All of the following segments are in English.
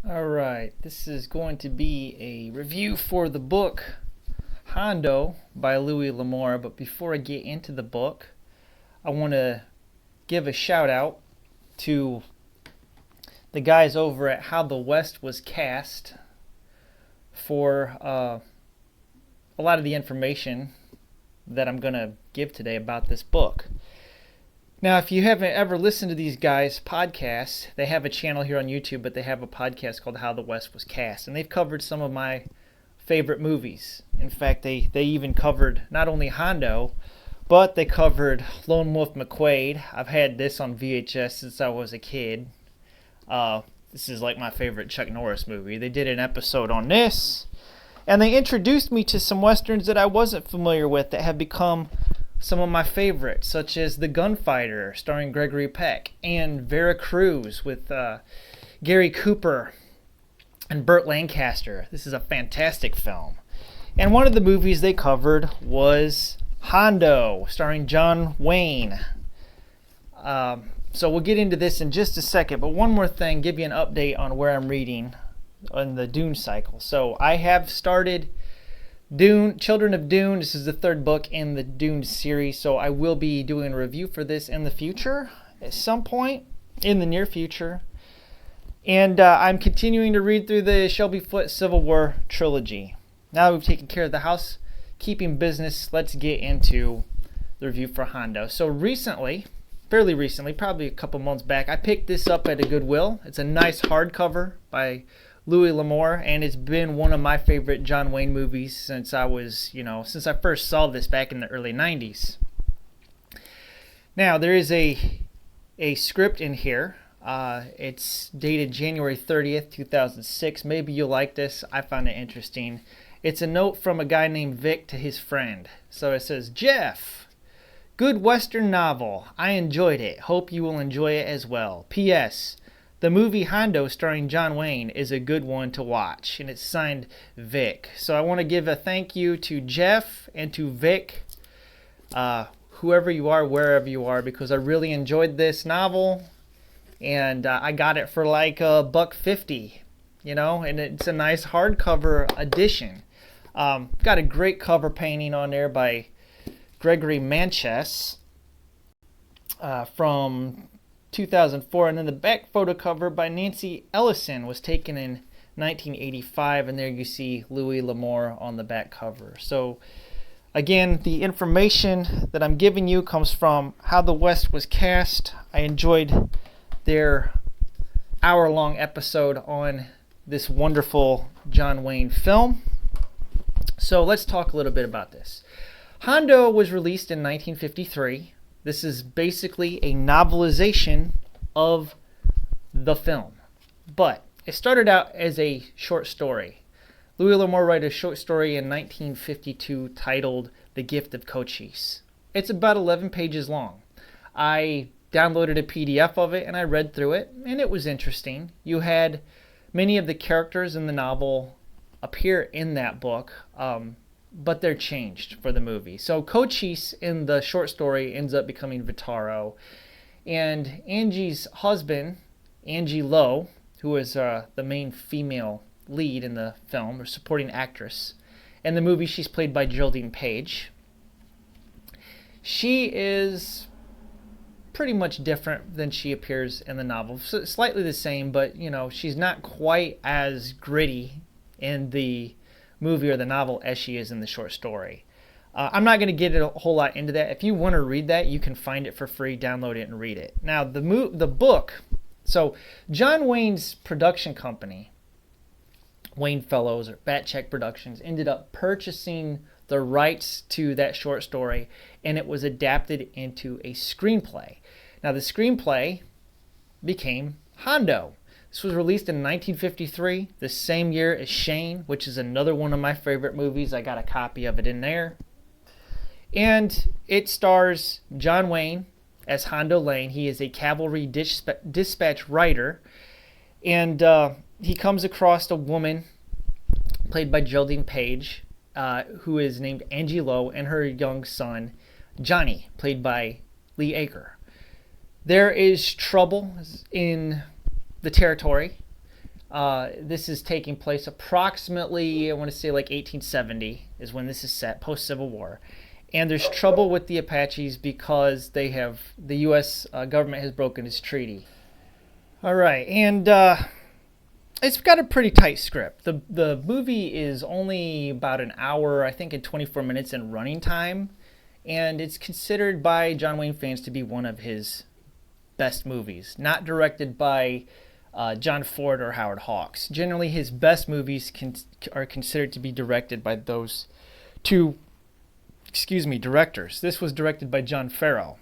Alright, this is going to be a review for the book Hondo by Louis L'Amour, but before I get into the book, I want to give a shout out to the guys over at How the West Was Cast for a lot of the information that I'm going to give today about this book. Now, if you haven't ever listened to these guys' podcasts, they have a channel here on YouTube, but they have a podcast called How the West Was Cast, and they've covered some of my favorite movies. In fact, they even covered not only Hondo, but they covered Lone Wolf McQuade. I've had this on VHS since I was a kid. This is like my favorite Chuck Norris movie. They did an episode on this, and they introduced me to some westerns that I wasn't familiar with that have become some of my favorites, such as The Gunfighter, starring Gregory Peck, and Vera Cruz with Gary Cooper and Burt Lancaster. This is a fantastic film. And one of the movies they covered was Hondo, starring John Wayne. So we'll get into this in just a second, but one more thing, give you an update on where I'm reading on the Dune cycle. So I have started Dune, Children of Dune. This is the third book in the Dune series, so I will be doing a review for this in the future, at some point in the near future. And I'm continuing to read through the Shelby Foote Civil War trilogy. Now we've taken care of the housekeeping business, let's get into the review for Hondo. So recently, fairly recently, probably a couple months back, I picked this up at a Goodwill. It's a nice hardcover by Louis L'Amour, and it's been one of my favorite John Wayne movies since I first saw this back in the early 90s. Now, there is a script in here. It's dated January 30th, 2006. Maybe you'll like this. I found it interesting. It's a note from a guy named Vic to his friend. So it says, Jeff, good Western novel. I enjoyed it. Hope you will enjoy it as well. P.S. The movie Hondo starring John Wayne is a good one to watch, and it's signed Vic. So I want to give a thank you to Jeff and to Vic, whoever you are, wherever you are, because I really enjoyed this novel, and I got it for like $1.50, and it's a nice hardcover edition. Got a great cover painting on there by Gregory Manchess from 2004, and then the back photo cover by Nancy Ellison was taken in 1985, and there you see Louis L'Amour on the back cover. So again, the information that I'm giving you comes from How the West Was Cast. I enjoyed their hour-long episode on this wonderful John Wayne film. So let's talk a little bit about this. Hondo was released in 1953. This is basically a novelization of the film, but it started out as a short story. Louis L'Amour wrote a short story in 1952 titled The Gift of Cochise. It's about 11 pages long. I downloaded a PDF of it and I read through it, and it was interesting. You had many of the characters in the novel appear in that book, but they're changed for the movie. So Cochise in the short story ends up becoming Vitaro, and Angie's husband, Angie Lowe, who is the main female lead in the film, or supporting actress. In the movie, she's played by Geraldine Page. She is pretty much different than she appears in the novel. So slightly the same, but she's not quite as gritty in the movie or the novel as she is in the short story. I'm not going to get a whole lot into that. If you want to read that, you can find it for free, download it, and read it. Now, the book, so John Wayne's production company, Wayne Fellows or Fat Check Productions, ended up purchasing the rights to that short story, and it was adapted into a screenplay. Now, the screenplay became Hondo. This was released in 1953, the same year as Shane, which is another one of my favorite movies. I got a copy of it in there. And it stars John Wayne as Hondo Lane. He is a cavalry dispatch rider. And he comes across a woman played by Geraldine Page, who is named Angie Lowe, and her young son, Johnny, played by Lee Aker. There is trouble in the territory. This is taking place approximately, I want to say like 1870 is when this is set, post-Civil War. And there's trouble with the Apaches because the U.S. Government has broken its treaty. All right, and it's got a pretty tight script. The movie is only about an hour, I think, and 24 minutes in running time, and it's considered by John Wayne fans to be one of his best movies. Not directed by John Ford or Howard Hawks. Generally, his best movies are considered to be directed by those two, directors. This was directed by John Farrell,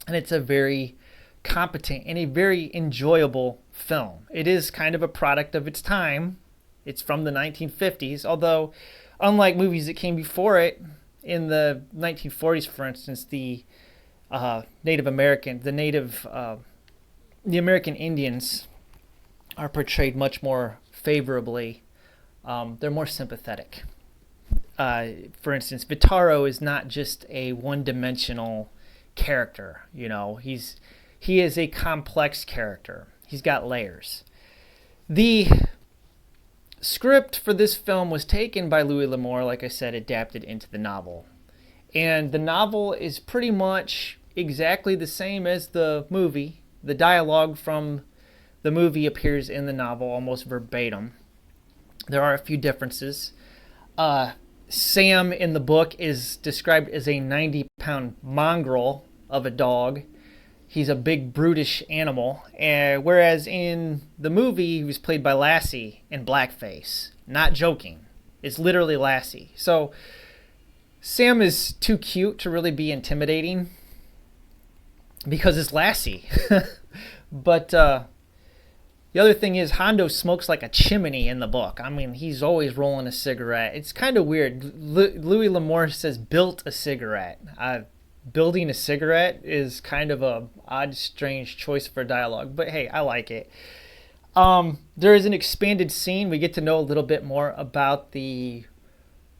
and it's a very competent and a very enjoyable film. It is kind of a product of its time. It's from the 1950s, although unlike movies that came before it, in the 1940s, for instance, the American Indians are portrayed much more favorably. They're more sympathetic. For instance, Vitaro is not just a one-dimensional character. He is a complex character. He's got layers. The script for this film was taken by Louis L'Amour, like I said, adapted into the novel. And the novel is pretty much exactly the same as the movie. The dialogue from the movie appears in the novel almost verbatim. There are a few differences. Sam in the book is described as a 90-pound mongrel of a dog. He's a big, brutish animal. Whereas in the movie, he was played by Lassie in blackface. Not joking. It's literally Lassie. So Sam is too cute to really be intimidating because it's Lassie. But the other thing is Hondo smokes like a chimney in the book. I mean, he's always rolling a cigarette. It's kind of weird. Louis L'Amour says built a cigarette. Building a cigarette is kind of a odd, strange choice for dialogue, but hey, I like it. There is an expanded scene. We get to know a little bit more about the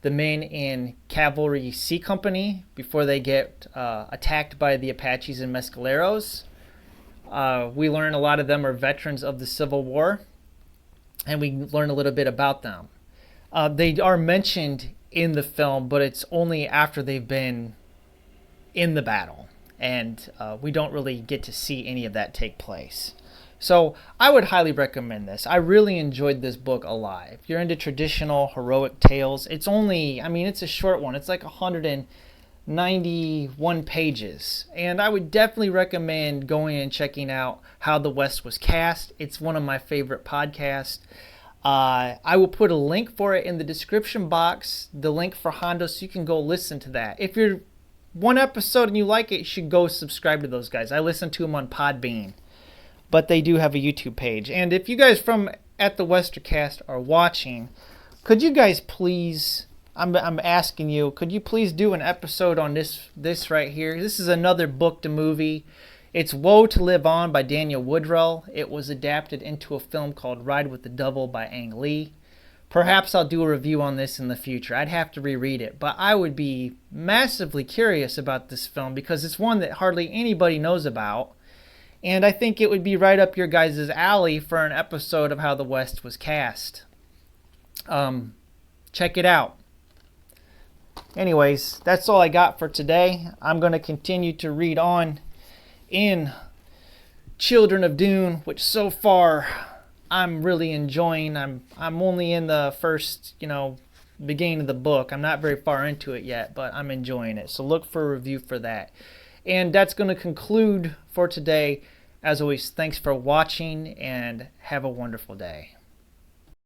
men in Cavalry C Company before they get attacked by the Apaches and Mescaleros. We learn a lot of them are veterans of the Civil War, and we learn a little bit about them. They are mentioned in the film, but it's only after they've been in the battle, and we don't really get to see any of that take place. So I would highly recommend this. I really enjoyed this book a lot. If you're into traditional heroic tales, it's a short one. It's like 191 pages, and I would definitely recommend going and checking out How the West Was Cast. It's one of my favorite podcasts. I will put a link for it in the description box, the link for Hondo, so you can go listen to that. If you're one episode and you like it, you should go subscribe to those guys. I listen to them on Podbean, but they do have a YouTube page. And if you guys from At the Westercast are watching, could you guys please, I'm asking you, could you please do an episode on this right here? This is another book to movie. It's Woe to Live On by Daniel Woodrell. It was adapted into a film called Ride with the Devil by Ang Lee. Perhaps I'll do a review on this in the future. I'd have to reread it, but I would be massively curious about this film because it's one that hardly anybody knows about, and I think it would be right up your guys' alley for an episode of How the West Was Cast. Check it out. Anyways, that's all I got for today. I'm going to continue to read on in Children of Dune, which so far I'm really enjoying. I'm only in the first, beginning of the book. I'm not very far into it yet, but I'm enjoying it. So look for a review for that. And that's going to conclude for today. As always, thanks for watching and have a wonderful day.